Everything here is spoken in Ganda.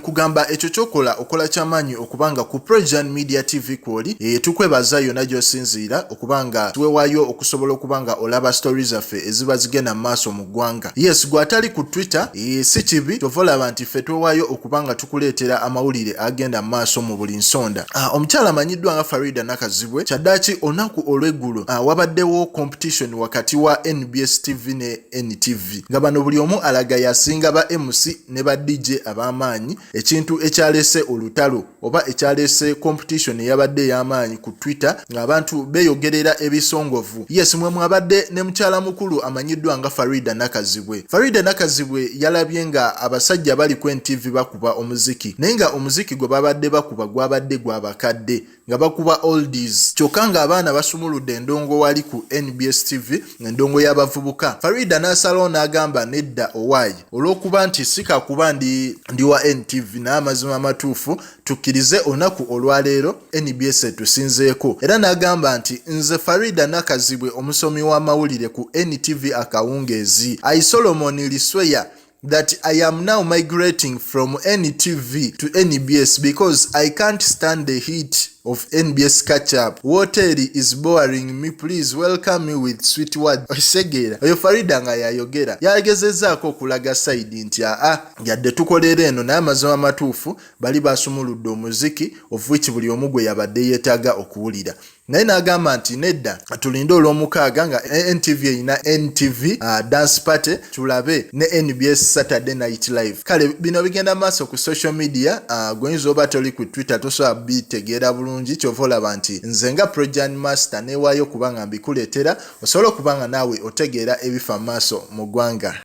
Kugamba ekyo kyokola okola kyamanyi okubanga ku Projan Media TV kwoli tukwebaza yonna gy'osinziira okubanga tuwewayo okusobola okubanga olaba stories zaffe eziba zigenda maaso mu ggwanga. Yes, gwatali ku Twitter si kibi kyova olaba nti ffe twewayo okubanga tukuleetera amawulire agenda maaso mu buli nsonda. Omukyala amanyiddwa nga Farida Nakazibwe kyaddaaki olunaku olw'eggulo wabaddewo competition wakati wa NBS TV ne NTV nga bano buli omu alaga yasinga ba MC ne ba DJ ab'amaanyi, ekintu ekyalese olutalo oba ekyalese competition eyabadde ey'amaanyi ku Twitter ng'abantu beeyogerera ebisongovu. Yes, mwe mwabadde ne mukyala mukulu amanyiddwa nga Farida Nakazibwe. Farida Nakazibwe yalabye nga abasajja bali ku NTV bakuba omuziki, naye nga omuziki gwe babadde bakuba gwabadde gw'abakadde nga bakuba oldies, kyokka ng'abaana basumuludde endongo wali ku NBS TV, endongo y'abavubuka. Farida n'asalawo n'agamba nedda owaayi olw'okuba nti sikakuba ndi wa NTV n'amazima amatuufu tukkirize olunaku olwaleero NBS etusinzeeko, era n'agamba nti nze Farida Nakazibwe omusomi w'amawulire ku NTV akawungeezi I Solomon Lisweya that I am now migrating from NTV to NBS because I can't stand the heat of NBS catch-up. Water is boring me, please welcome me with sweet words. Osegeera oyo Farida nga yayogera yagezezaako okulaga side nti yadde tukolera eno n'amazima amatuufu bali basumuludde omuziki of which buli omu gwe yabadde yeetaaga okuwulira, naye n'agamba nti nedda tulinde olw'omukaaga nga NTV erina NTV dance party tulabe ne NBS Saturday Night Live. Kale bino bigenda maaso ku social media, gwenyuza oba toli ku Twitter tosobola bitegeera bulungi, kyova olaba nti nze nga Projan Master neewaayo kubanga mbikuleetera osobola okubanga naawe otegeera ebifa maaso mu ggwanga.